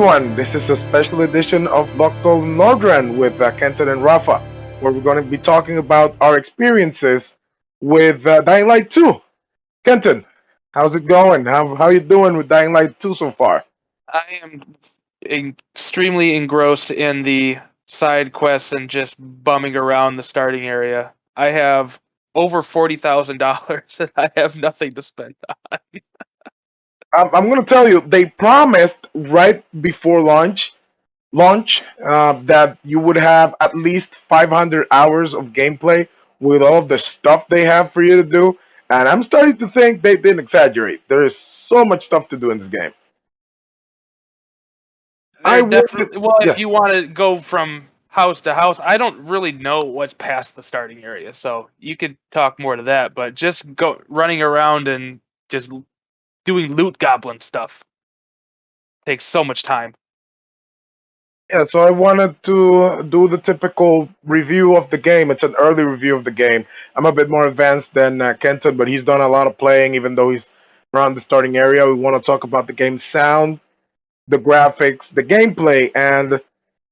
everyone. This is a special edition of Local Nordren with Kenton and Rafa, where we're going to be talking about our experiences with Dying Light 2. Kenton, how's it going? How you doing with Dying Light 2 so far? I am extremely engrossed in the side quests and just bumming around the starting area. I have over $40,000 and I have nothing to spend on. I'm going to tell you, they promised right before launch that you would have at least 500 hours of gameplay with all the stuff they have for you to do. And I'm starting to think they didn't exaggerate. There is so much stuff to do in this game. I They're wanted, definitely well, if yeah, you want to go from house to house, I don't really know what's past the starting area, so you could talk more to that. But just go running around and just doing loot goblin stuff takes so much time. yeah. So I wanted to do the typical review of the game. It's an early review of the game. I'm a bit more advanced than Kenton, but he's done a lot of playing, even though he's around the starting area. We want to talk about the game's sound, the graphics, the gameplay, and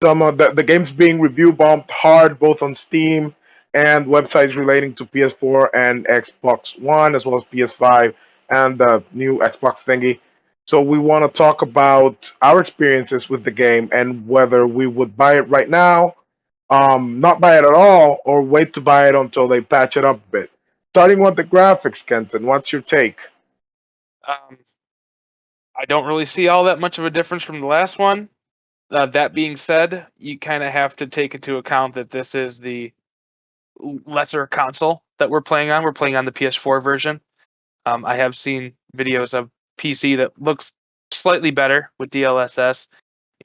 some of the games being review bumped hard both on Steam and websites relating to PS4 and Xbox One, as well as PS5 and the new Xbox thingy. So we want to talk about our experiences with the game and whether we would buy it right now, not buy it at all, or wait to buy it until they patch it up a bit. Starting with the graphics, Kenton, what's your take? Um, I don't really see all that much of a difference from the last one. That being said, you kind of have to take into account that this is the lesser console that we're playing on. We're playing on the PS4 version. I have seen videos of PC that looks slightly better with DLSS,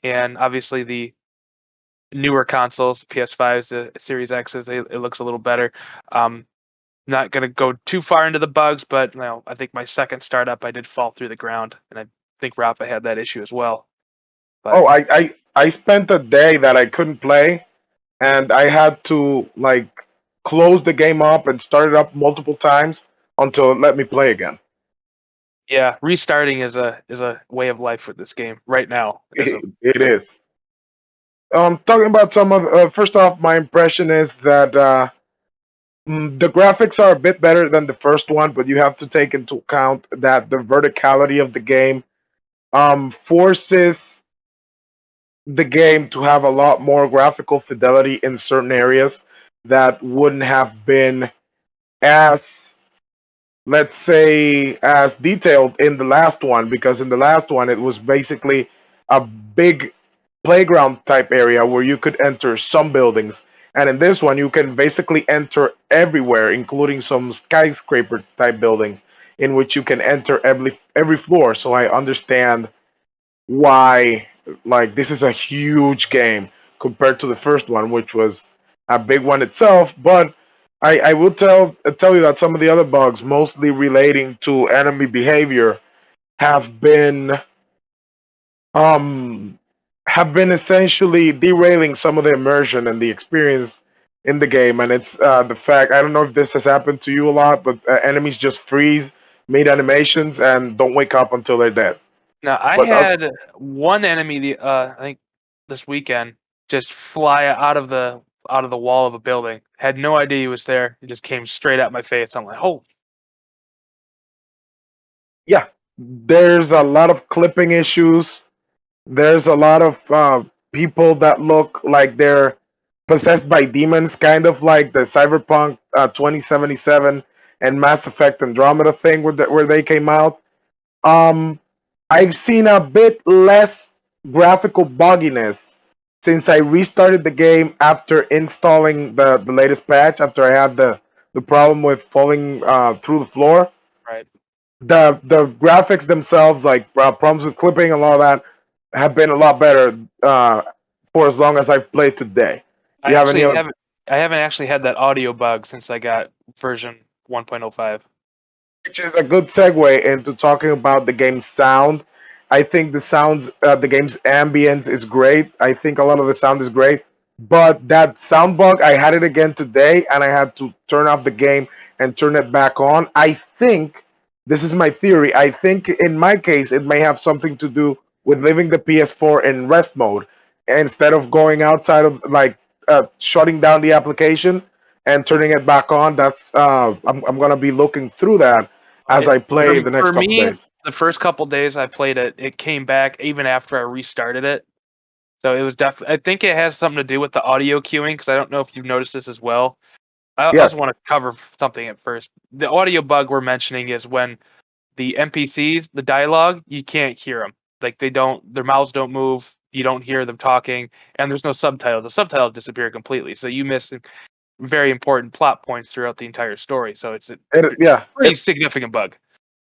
and obviously the newer consoles, PS5s, the Series X's, it looks a little better. Not going to go too far into the bugs, but I think my second startup I did fall through the ground, and I think Rafa had that issue as well. But Oh, I spent a day that I couldn't play, and I had to like close the game up and start it up multiple times until it let me play again. yeah, restarting is a way of life with this game right now. It is. Talking about some of first off, my impression is that the graphics are a bit better than the first one, but you have to take into account that the verticality of the game forces the game to have a lot more graphical fidelity in certain areas that wouldn't have been as, let's say, as detailed in the last one, because in the last one it was basically a big playground type area where you could enter some buildings, and in this one you can basically enter everywhere, including some skyscraper type buildings in which you can enter every floor. So I understand why, like, this is a huge game compared to the first one, which was a big one itself. But I will tell you that some of the other bugs, mostly relating to enemy behavior, have been um have been essentially derailing some of the immersion and the experience in the game. And it's the fact, I don't know if this has happened to you a lot, but enemies just freeze mid animations and don't wake up until they're dead. Now I But had one enemy I think this weekend just fly out of the wall of a building. Had no idea he was there. He just came straight at my face. I'm like, oh, yeah, there's a lot of clipping issues. There's a lot of people that look like they're possessed by demons, kind of like the Cyberpunk 2077 and Mass Effect Andromeda thing where they came out. Um, I've seen a bit less graphical bugginess since I restarted the game after installing the latest patch, after I had the problem with falling through the floor. right. The graphics themselves, like problems with clipping and all that, have been a lot better for as long as I've played today. Do I you have any actually other? haven't actually had that audio bug since I got version 1.05. Which is a good segue into talking about the game's sound. I think the game's ambience is great. I think a lot of the sound is great, but that sound bug, I had it again today, and I had to turn off the game and turn it back on. I think this is my theory. I think in my case, it may have something to do with leaving the PS4 in rest mode instead of going outside of like shutting down the application and turning it back on. That's I'm gonna be looking through that as It, I play the next for couple me, days. the first couple days I played it, it came back even after I restarted it. So it was definitely. I think it has something to do with the audio queuing because I don't know if you've noticed this as well. I also Yes, want to cover something at first. The audio bug we're mentioning is when the NPCs, the dialogue, you can't hear them. Like they don't, their mouths don't move. You don't hear them talking, and there's no subtitles. The subtitles disappear completely, so you miss very important plot points throughout the entire story. So it's a yeah. pretty significant bug.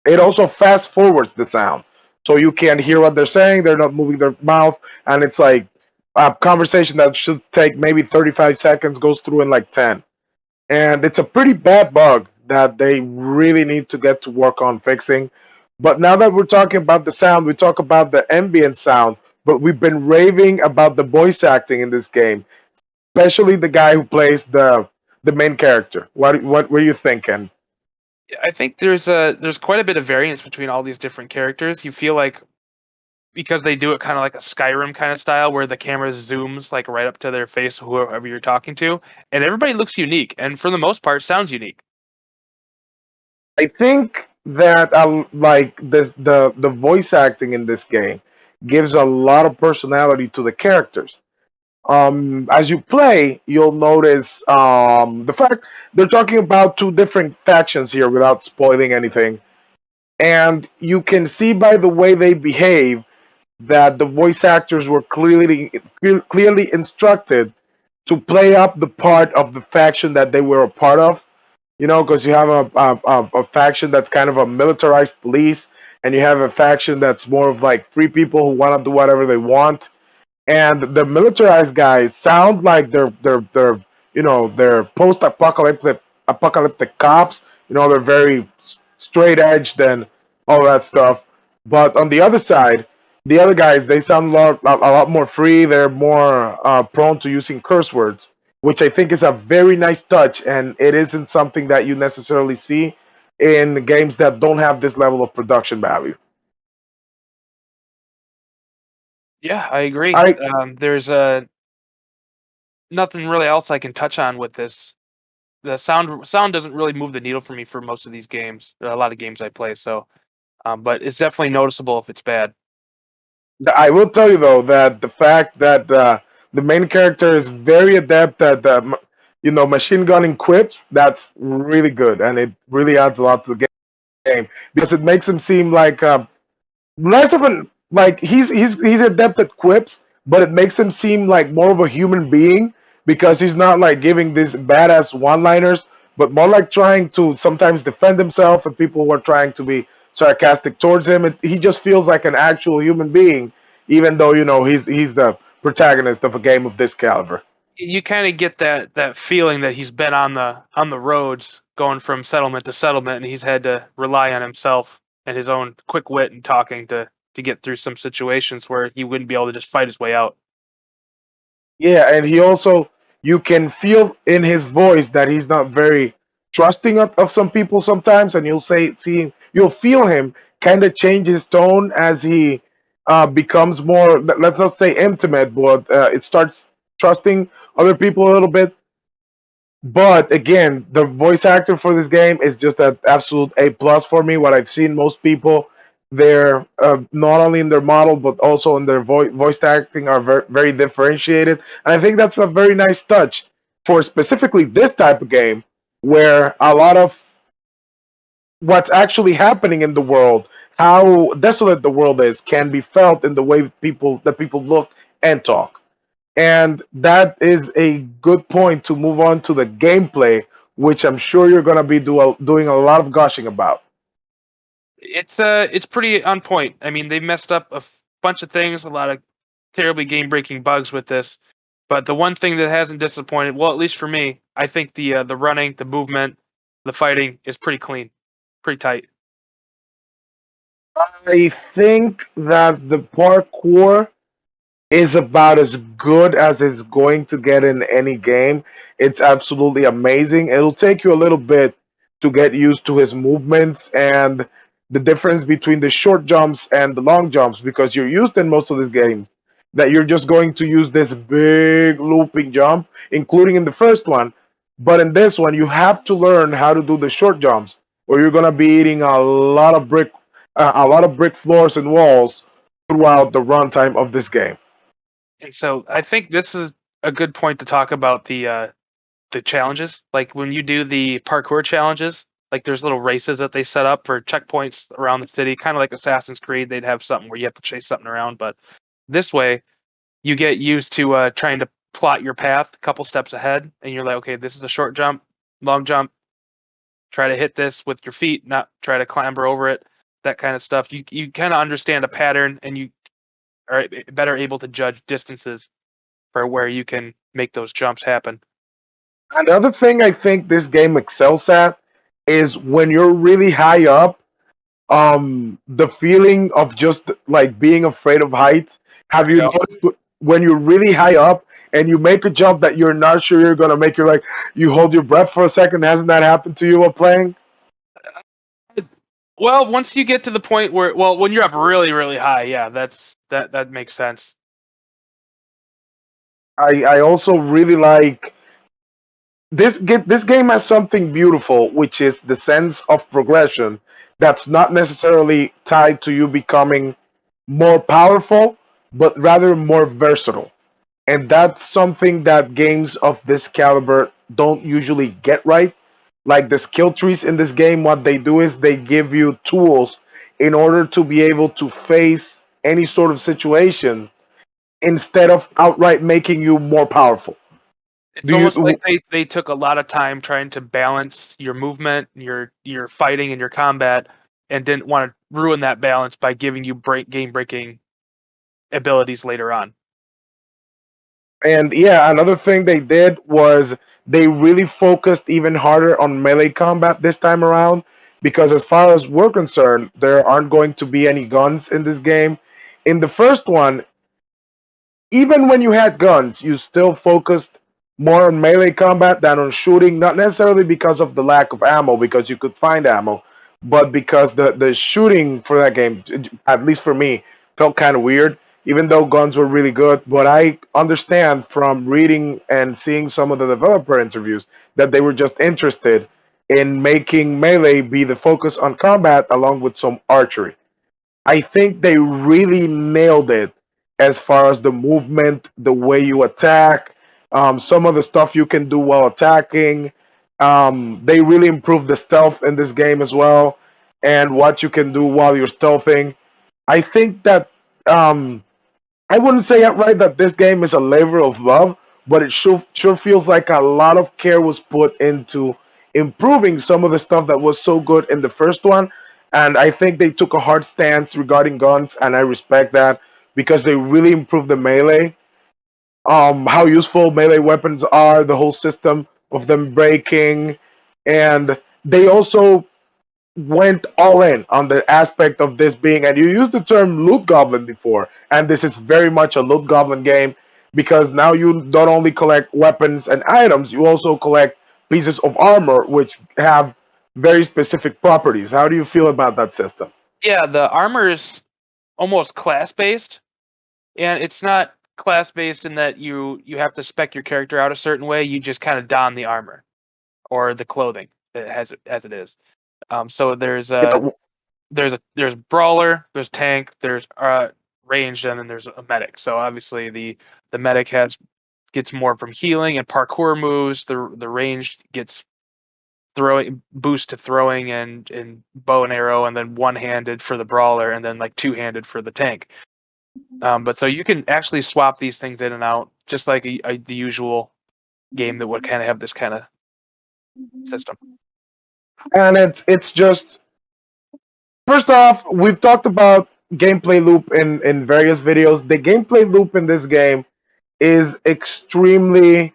It also fast forwards the sound, so you can't hear what they're saying. They're not moving their mouth, and it's like a conversation that should take maybe 35 seconds goes through in like 10. And it's a pretty bad bug that they really need to get to work on fixing. But now that we're talking about the sound, we talk about the ambient sound, but we've been raving about the voice acting in this game, especially the guy who plays the main character. What were you thinking? I think there's quite a bit of variance between all these different characters. You feel like because they do it kind of like a Skyrim kind of style where the camera zooms like right up to their face, whoever you're talking to, and everybody looks unique, and for the most part, sounds unique. I think that like the voice acting in this game gives a lot of personality to the characters. As you play, you'll notice the fact they're talking about two different factions here without spoiling anything, and you can see by the way they behave that the voice actors were clearly instructed to play up the part of the faction that they were a part of. You know, because you have a faction that's kind of a militarized police, and you have a faction that's more of like free people who want to do whatever they want. And the militarized guys sound like they're they're post apocalyptic cops. You know, they're very straight edged and all that stuff. But on the other side, the other guys they sound a lot more free. They're more prone to using curse words, which I think is a very nice touch, and it isn't something that you necessarily see in games that don't have this level of production value. Yeah, I agree. I There's nothing really else I can touch on with this. The sound doesn't really move the needle for me for most of these games. A lot of games I play, so but it's definitely noticeable if it's bad. I will tell you though that the fact that the main character is very adept at machine gunning quips, that's really good, and it really adds a lot to the game because it makes him seem like less of an like he's adept at quips, but it makes him seem like more of a human being because he's not like giving these badass one-liners, but more like trying to sometimes defend himself and people who are trying to be sarcastic towards him. He just feels like an actual human being, even though he's the protagonist of a game of this caliber. You kind of get that feeling that he's been on the roads going from settlement to settlement, and he's had to rely on himself and his own quick wit and talking to get through some situations where he wouldn't be able to just fight his way out. Yeah, and he also you can feel in his voice that he's not very trusting of some people sometimes, and you'll feel him kind of change his tone as he becomes more let's not say intimate, but it starts trusting other people a little bit. But again, the voice actor for this game is just an absolute A plus for me. What I've seen most people, they're not only in their model but also in their voice acting are very differentiated, and I think that's a very nice touch for specifically this type of game, where a lot of what's actually happening in the world, how desolate the world is, can be felt in the way people look and talk. And that is a good point to move on to the gameplay, which I'm sure you're going to be doing a lot of gushing about. It's pretty on point. I mean, they messed up a bunch of things, a lot of terribly game breaking bugs with this. But the one thing that hasn't disappointed, well, at least for me, I think the running, the movement, the fighting is pretty clean, pretty tight. I think that the parkour is about as good as it's going to get in any game. It's absolutely amazing. It'll take you a little bit to get used to his movements, and the difference between the short jumps and the long jumps, because you're used in most of this game that you're just going to use this big looping jump, including in the first one. But in this one, you have to learn how to do the short jumps, or you're gonna be eating a lot of brick floors and walls throughout the runtime of this game. And so I think this is a good point to talk about the challenges. Like when you do the parkour challenges, like there's little races that they set up for checkpoints around the city, kind of like Assassin's Creed. They'd have something where you have to chase something around, but this way you get used to trying to plot your path a couple steps ahead, and you're like, okay, this is a short jump, long jump. Try to hit this with your feet, not try to clamber over it. That kind of stuff. You kind of understand a pattern, and you are better able to judge distances for where you can make those jumps happen. Another thing I think this game excels at is when you're really high up, the feeling of just like being afraid of heights. Have you Yeah. noticed when you're really high up and you make a jump that you're not sure you're gonna make, you're like you hold your breath for a second? Hasn't that happened to you while playing? Well, once you get to the point where, well, when you're up really, really high, yeah, that makes sense. I also really like this game has something beautiful, which is the sense of progression that's not necessarily tied to you becoming more powerful, but rather more versatile. And that's something that games of this caliber don't usually get right. Like the skill trees in this game, what they do is they give you tools in order to be able to face any sort of situation instead of outright making you more powerful. It's Do almost like you they took a lot of time trying to balance your movement, your fighting, and your combat, and didn't want to ruin that balance by giving you game breaking abilities later on. And yeah, another thing they did was they really focused even harder on melee combat this time around, because as far as we're concerned, there aren't going to be any guns in this game. In the first one, even when you had guns, you still focused more on melee combat than on shooting, not necessarily because of the lack of ammo, because you could find ammo, but because the shooting for that game, at least for me, felt kind of weird, even though guns were really good. But I understand from reading and seeing some of the developer interviews that they were just interested in making melee be the focus on combat along with some archery. I think they really nailed it as far as the movement, the way you attack, some of the stuff you can do while attacking. They really improved the stealth in this game as well, and what you can do while you're stealthing. I think that I wouldn't say outright that this game is a labor of love, but it sure feels like a lot of care was put into improving some of the stuff that was so good in the first one. And I think they took a hard stance regarding guns, and I respect that because they really improved the melee. How useful melee weapons are, the whole system of them breaking, and they also went all in on the aspect of this being, and you used the term loot goblin before, and this is very much a loot goblin game because now you not only collect weapons and items, you also collect pieces of armor which have very specific properties. How do you feel about that system? Yeah, the armor is almost class based, and it's not class based in that you have to spec your character out a certain way. You just kind of don the armor or the clothing as it is. So Yeah, there's brawler, there's tank, there's ranged, and then there's a medic. So obviously the medic gets more from healing and parkour moves. The ranged gets throwing boost to throwing and bow and arrow, and then one handed for the brawler, and then like two handed for the tank. But so you can actually swap these things in and out, just like the usual game that would kind of have this kind of system. and it's just, first off, we've talked about gameplay loop in various videos. The gameplay loop in this game is extremely,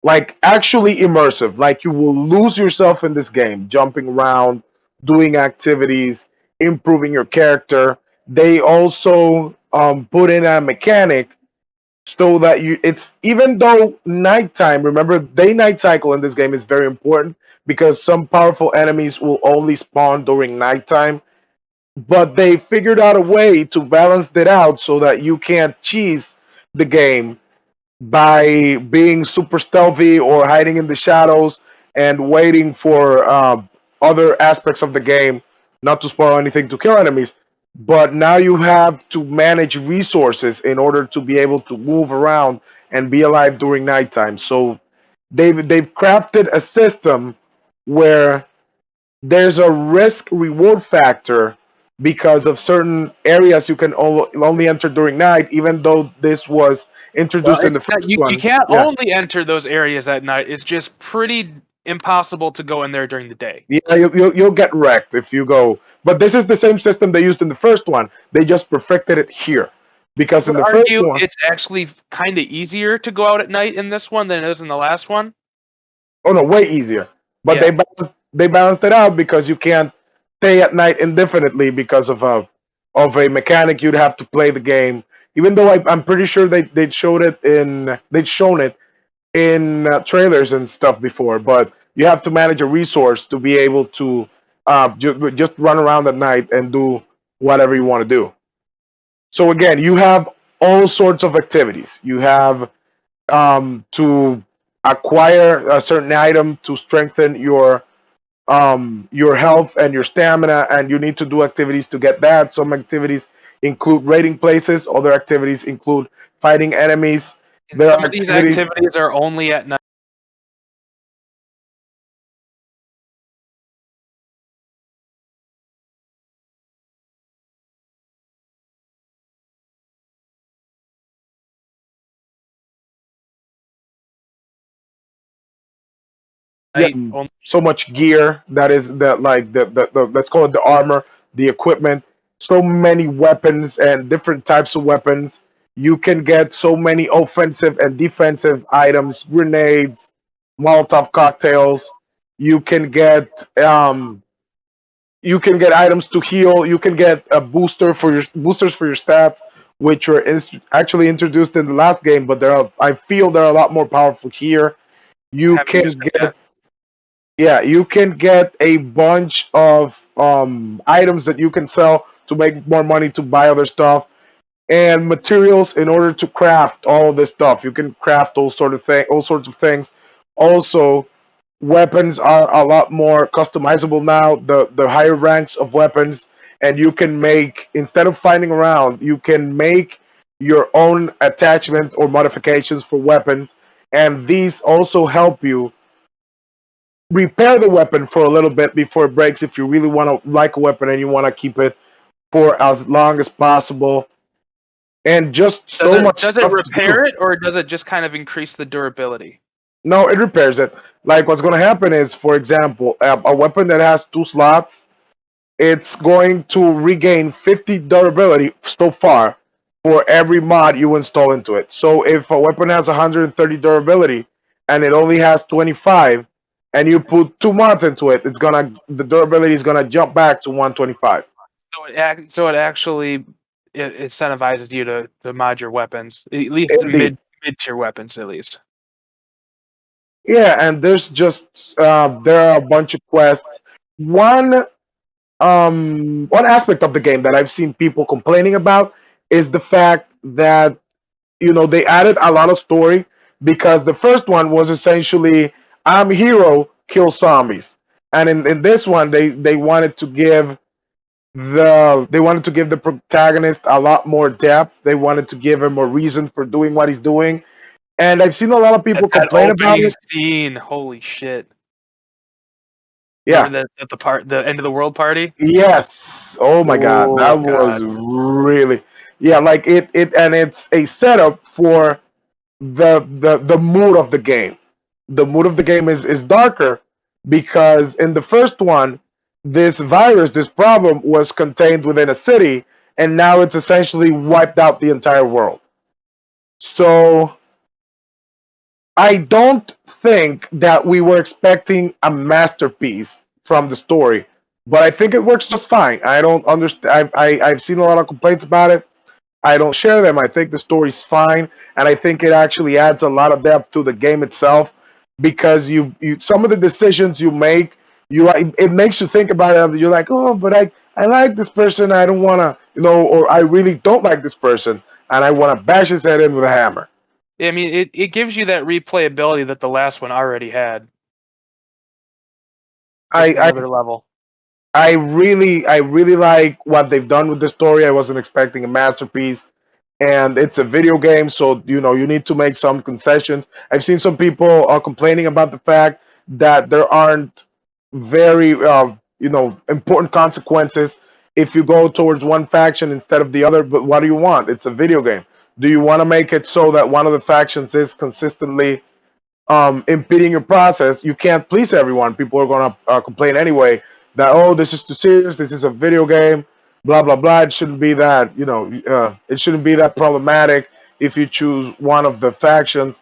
like, actually immersive. Like, you will lose yourself in this game, jumping around, doing activities, improving your character. They also put in a mechanic so that you, it's, even though nighttime, remember, day night cycle in this game is very important because some powerful enemies will only spawn during nighttime. but they figured out a way to balance it out so that you can't cheese the game by being super stealthy or hiding in the shadows and waiting for other aspects of the game, not to spoil anything, to kill enemies. But now you have to manage resources in order to be able to move around and be alive during nighttime. So they've crafted a system where there's a risk reward factor because of certain areas you can only enter during night, even though this was Well, introduced in it's the not, first you one. can't Yeah. only enter those areas at night. It's just pretty impossible to go in there during the day. Yeah, you'll get wrecked if you go. But this is the same system they used in the first one. They just perfected it here. I Because in would the first argue one, it's actually kind of easier to go out at night in this one than it is in the last one. oh no, way easier. But Yeah, they balanced it out because you can't stay at night indefinitely because of a mechanic you'd have to play the game. Even though I'm pretty sure they'd shown it in trailers and stuff before, but you have to manage a resource to be able to just run around at night and do whatever you want to do. So again, you have all sorts of activities. You have to acquire a certain item to strengthen your health and your stamina, and you need to do activities to get that. Some activities include raiding places. Other activities include fighting enemies. and There some are of these activities. activities are only at night. Yeah, Only so much gear that is that like the let's call it the armor, the equipment, so many weapons and different types of weapons. You can get so many offensive and defensive items, grenades, Molotov cocktails. You can get um you can get items to heal. You can get a booster for your boosters for your stats, which were actually introduced in the last game, but I feel they're a lot more powerful here. You haven't used can them yet. get Yeah, you can get a bunch of items that you can sell to make more money to buy other stuff and materials in order to craft all of this stuff. You can craft all sorts of things. Also, weapons are a lot more customizable now. The higher ranks of weapons, and you can make instead of finding around, you can make your own attachment or modifications for weapons, and these also help you repair the weapon for a little bit before it breaks if you really want to like a weapon and you want to keep it for as long as possible, and just so much Does it stuff to do. repair it or does it just kind of increase the durability? No, it repairs it. Like what's going to happen is, for example, a weapon that has two slots, it's going to regain 50 durability so far for every mod you install into it. So if a weapon has 130 durability and it only has 25, and you put two mods into it, the durability is gonna jump back to 125. So it actually it incentivizes you to mod your weapons, at least the Indeed. mid tier weapons, at least. Yeah, and there's just there are a bunch of quests. One one aspect of the game that I've seen people complaining about is the fact that they added a lot of story, because the first one was essentially I'm hero, kill zombies, and in this one they wanted to give the protagonist a lot more depth. They wanted to give him a reason for doing what he's doing, and I've seen a lot of people That complain about opening it. scene, holy shit! Yeah. Remember that at the end of the world party? Yes. Oh my God, that Oh was god, really, yeah. Like and it's a setup for the mood of the game. The mood of the game is darker because in the first one, this problem was contained within a city, and now it's essentially wiped out the entire world. So I don't think that we were expecting a masterpiece from the story, but I think it works just fine. I don't understand. I've seen a lot of complaints about it. I don't share them. I think the story's fine, and I think it actually adds a lot of depth to the game itself, because you some of the decisions you make, it makes you think about it. You're like, oh, but I like this person, I don't want to, or I really don't like this person, and I want to bash his head in with a hammer. I mean, it gives you that replayability that the last one already had. Just I, another level. I really like what they've done with the story. I wasn't expecting a masterpiece, and it's a video game, so you need to make some concessions. I've seen some people complaining about the fact that there aren't very important consequences if you go towards one faction instead of the other. But what do you want? It's a video game. Do you want to make it so that one of the factions is consistently impeding your process? You can't please everyone. People are going to complain anyway that, oh, this is too serious. This is a video game. Blah blah blah. It shouldn't be that. It shouldn't be that problematic if you choose one of the factions.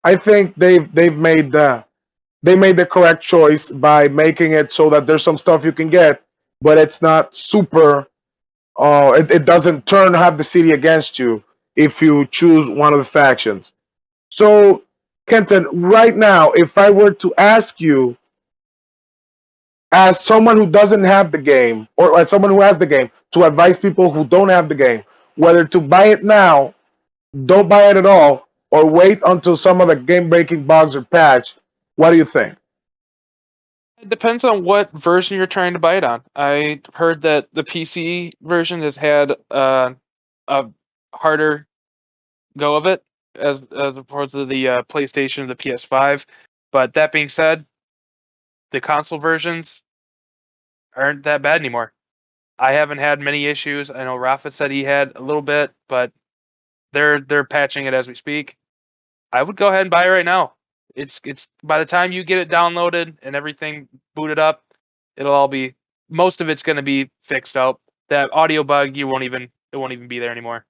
I think they made the correct choice by making it so that there's some stuff you can get, but it's not super. It doesn't turn half the city against you if you choose one of the factions. So, Kenton, right now, if I were to ask you, as someone who doesn't have the game, or as someone who has the game, to advise people who don't have the game, whether to buy it now, don't buy it at all, or wait until some of the game breaking bugs are patched, what do you think? It depends on what version you're trying to buy it on. I heard that the PC version has had a harder go of it as opposed to the PlayStation and the PS5. But that being said, the console versions aren't that bad anymore. I haven't had many issues. I know Rafa said he had a little bit, but they're patching it as we speak. I would go ahead and buy it right now. It's by the time you get it downloaded and everything booted up, it'll all be most of it's going to be fixed out. That audio bug, it won't even be there anymore.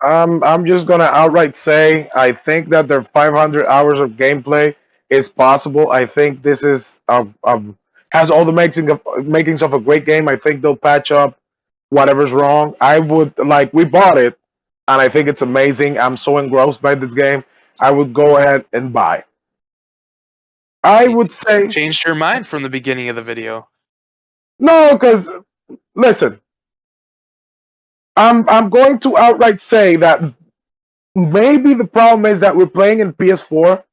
I'm just gonna outright say I think that their 500 hours of gameplay is possible. I think this is has all the makings of a great game. I think they'll patch up whatever's wrong. I would like we bought it, and I think it's amazing. I'm so engrossed by this game. I would go ahead and buy. I You would say changed your mind from the beginning of the video. no, because listen, I'm going to outright say that maybe the problem is that we're playing in PS4.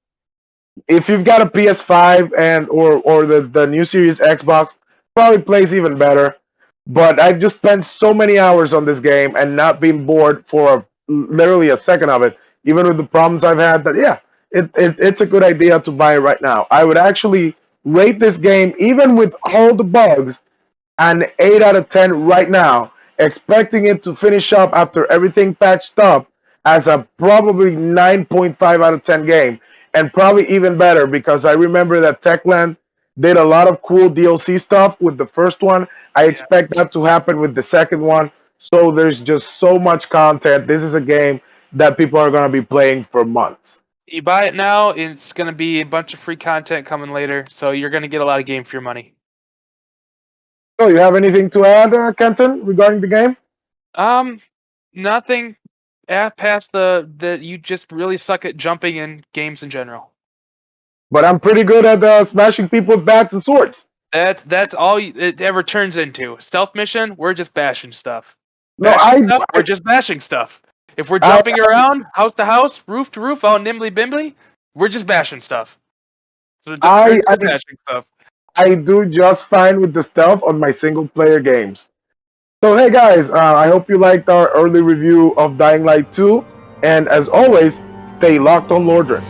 If you've got a PS5 and or the new Series Xbox, probably plays even better. But I've just spent so many hours on this game and not been bored for literally a second of it, even with the problems I've had. That yeah, it's a good idea to buy it right now. I would actually rate this game, even with all the bugs, an 8 out of 10 right now, expecting it to finish up after everything patched up as a probably 9.5 out of 10 game. And probably even better because I remember that Techland did a lot of cool DLC stuff with the first one. I Yeah. expect that to happen with the second one. So there's just so much content. This is a game that people are going to be playing for months. You buy it now, it's going to be a bunch of free content coming later, so you're going to get a lot of game for your money. So, you have anything to add, Kenton, regarding the game? Nothing past that you just really suck at jumping in games in general. But I'm pretty good at smashing people with bats and swords. That's all it ever turns into. Stealth mission, we're just bashing stuff. No, Bashing stuff, we're just bashing stuff. If we're I, jumping around, house to house, roof to roof, all nimbly bimbly, we're just bashing stuff. So just I, I, bashing stuff. I do just fine with the stealth on my single player games. So, hey guys, I hope you liked our early review of Dying Light 2. And as always, stay locked on Lordran.